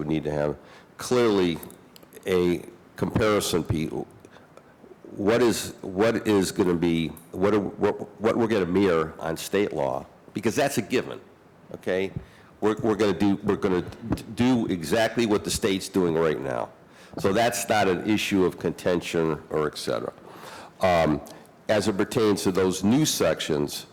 would need to have clearly a comparison piece. What is going to be, what we're going to mirror on state law, because that's a given, okay? We're going to do exactly what the state's doing right now. So that's not an issue of contention or et cetera. As it pertains to those new sections,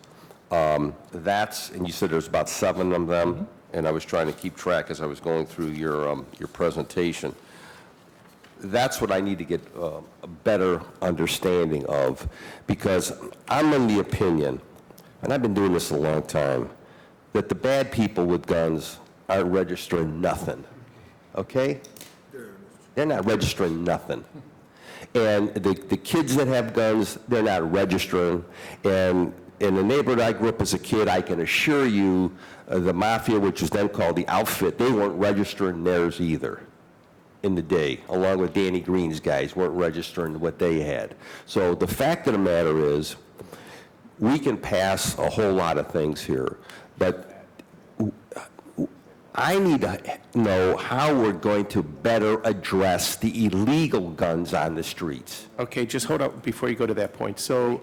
that's, and you said there's about 7 of them, and I was trying to keep track as I was going through your presentation. That's what I need to get a better understanding of, because I'm in the opinion, and I've been doing this a long time, that the bad people with guns aren't registering nothing, okay? They're not registering nothing. And the kids that have guns, they're not registering. And in the neighborhood I grew up as a kid, I can assure you the mafia, which was then called the outfit, they weren't registering theirs either in the day, along with Danny Green's guys weren't registering what they had. So the fact of the matter is, we can pass a whole lot of things here, but I need to know how we're going to better address the illegal guns on the streets. Okay, just hold up before you go to that point. So,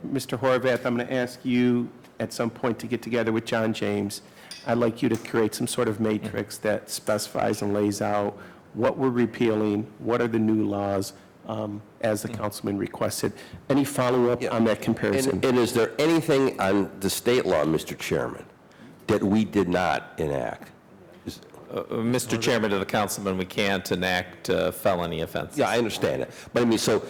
Mr. Horvath, I'm going to ask you at some point to get together with John James. I'd like you to create some sort of matrix that specifies and lays out what we're repealing, what are the new laws, as the councilman requested. Any follow-up on that comparison? And is there anything on the state law, Mr. Chairman, that we did not enact? Mr. Chairman, to the councilman, we can't enact felony offenses. Yeah, I understand it. But I mean, so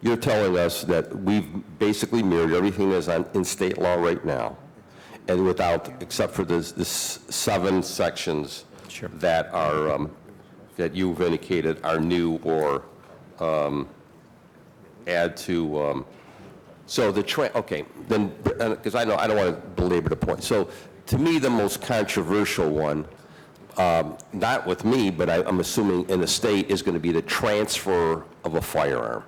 you're telling us that we've basically mirrored everything that's in state law right now, and without, except for this 7 sections Sure. that are, that you've indicated are new or add to, so the okay, then, because I know I don't want to belabor the point. So to me, the most controversial one, not with me, but I'm assuming in the state, is going to be the transfer of a firearm.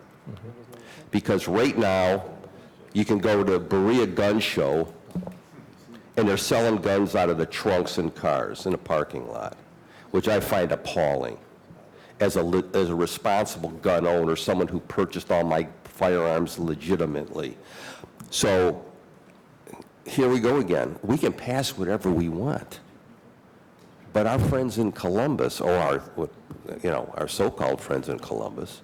Because right now, you can go to Berea Gun Show, and they're selling guns out of the trunks in cars in a parking lot, which I find appalling. As a responsible gun owner, someone who purchased all my firearms legitimately. So here we go again. We can pass whatever we want, but our friends in Columbus, or our so-called friends in Columbus,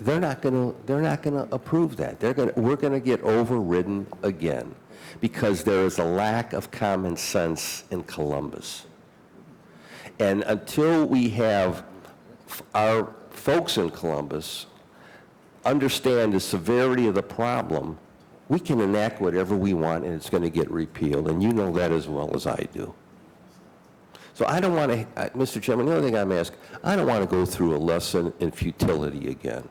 they're not going to approve that. We're going to get overridden again, because there is a lack of common sense in Columbus. And until we have our folks in Columbus understand the severity of the problem, we can enact whatever we want and it's going to get repealed, and you know that as well as I do. So I don't want to, Mr. Chairman, the other thing I'm asking, I don't want to go through a lesson in futility again.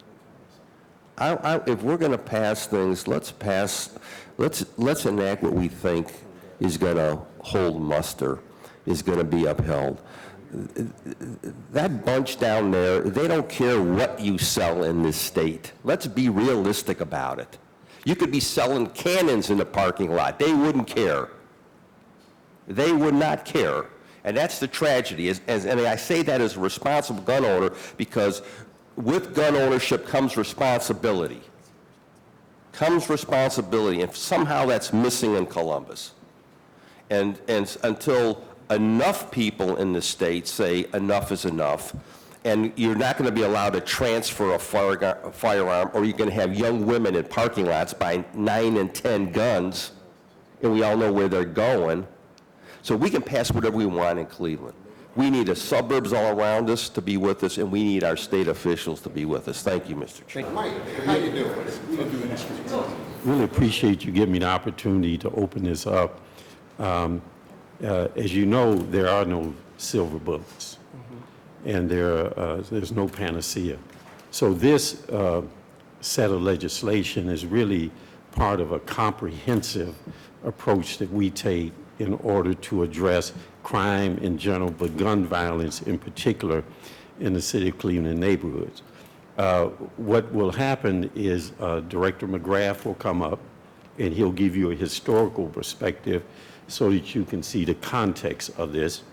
If we're going to pass things, let's enact what we think is going to hold muster, is going to be upheld. That bunch down there, they don't care what you sell in this state. Let's be realistic about it. You could be selling cannons in the parking lot. They wouldn't care. They would not care. And that's the tragedy. And I say that as a responsible gun owner, because with gun ownership comes responsibility. And somehow that's missing in Columbus. And until enough people in the state say enough is enough, and you're not going to be allowed to transfer a firearm, or you're going to have young women in parking lots buying 9 and 10 guns, and we all know where they're going. So we can pass whatever we want in Cleveland. We need the suburbs all around us to be with us, and we need our state officials to be with us. Thank you, Mr. Chairman. Mike, how you doing? Really appreciate you giving me the opportunity to open this up. As you know, there are no silver bullets, and there's no panacea. So this set of legislation is really part of a comprehensive approach that we take in order to address crime in general, but gun violence in particular in the city of Cleveland neighborhoods. What will happen is Director McGrath will come up and he'll give you a historical perspective so that you can see the context of this.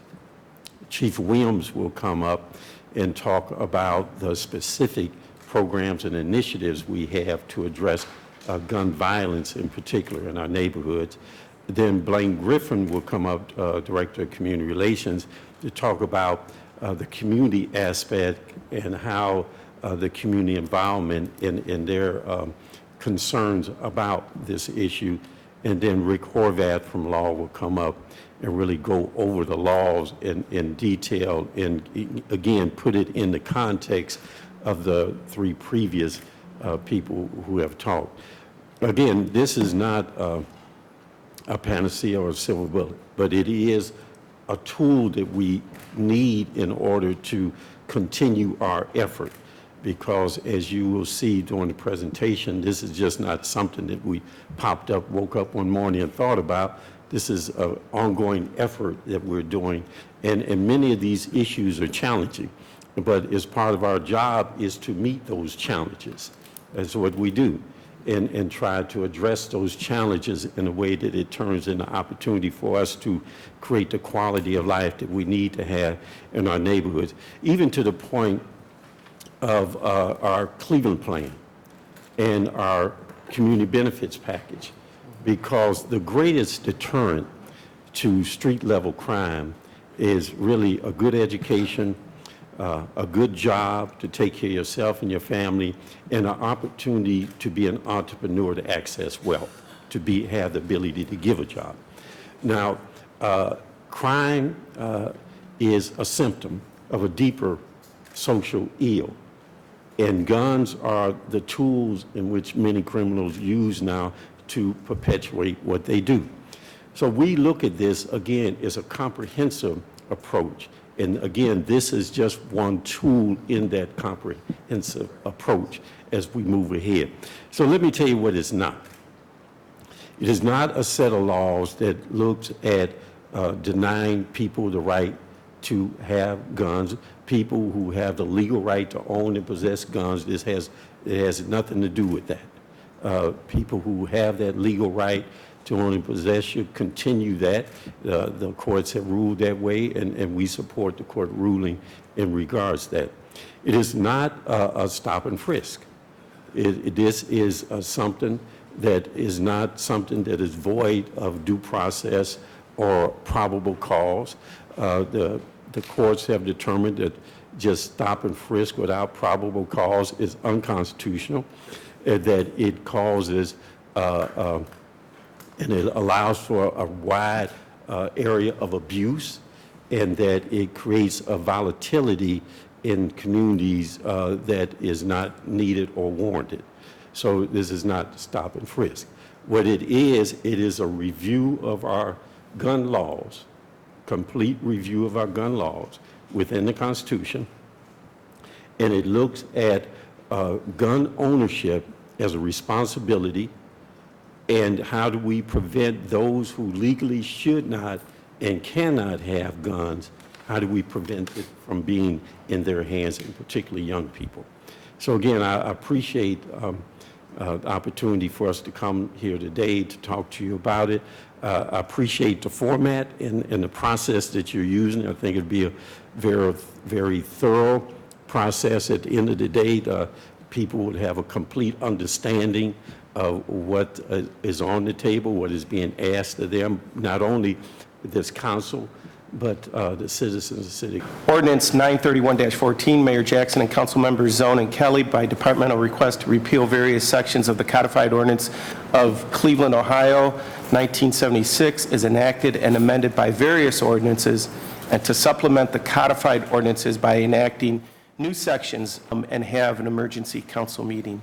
Chief Williams will come up and talk about the specific programs and initiatives we have to address gun violence in particular in our neighborhoods. Then Blaine Griffin will come up, Director of Community Relations, to talk about the community aspect and how the community involvement in their concerns about this issue. And then Rick Horvath from Law will come up and really go over the laws in detail and, again, put it in the context of the three previous people who have talked. Again, this is not a panacea or a silver bullet, but it is a tool that we need in order to continue our effort. Because as you will see during the presentation, this is just not something that we popped up, woke up one morning and thought about. This is an ongoing effort that we're doing, and many of these issues are challenging. But as part of our job is to meet those challenges. That's what we do, and try to address those challenges in a way that it turns into opportunity for us to create the quality of life that we need to have in our neighborhoods, even to the point of our Cleveland plan and our community benefits package, because the greatest deterrent to street-level crime is really a good education, a good job to take care of yourself and your family, and an opportunity to be an entrepreneur to access wealth, to have the ability to give a job. Now, crime is a symptom of a deeper social ill. And guns are the tools in which many criminals use now to perpetuate what they do. So we look at this, again, as a comprehensive approach. And again, this is just one tool in that comprehensive approach as we move ahead. So let me tell you what it's not. It is not a set of laws that looks at denying people the right to have guns, people who have the legal right to own and possess guns. It has nothing to do with that. People who have that legal right to own and possess should continue that. The courts have ruled that way, and we support the court ruling in regards to that. It is not a stop and frisk. This is something that is not something that is void of due process or probable cause. The courts have determined that just stop and frisk without probable cause is unconstitutional, that it causes and it allows for a wide area of abuse, and that it creates a volatility in communities that is not needed or warranted. So this is not stop and frisk. What it is a review of our gun laws, complete review of our gun laws within the Constitution, and it looks at gun ownership as a responsibility, and how do we prevent those who legally should not and cannot have guns, how do we prevent it from being in their hands, and particularly young people. So again, I appreciate the opportunity for us to come here today to talk to you about it. I appreciate the format and the process that you're using. I think it'd be a very, very thorough process. At the end of the day, people would have a complete understanding of what is on the table, what is being asked of them, not only this council, but the citizens of the city. Ordinance 931-14, Mayor Jackson and council members Zone and Kelly, by departmental request to repeal various sections of the codified ordinance of Cleveland, Ohio, 1976, is enacted and amended by various ordinances, and to supplement the codified ordinances by enacting new sections and have an emergency council meeting.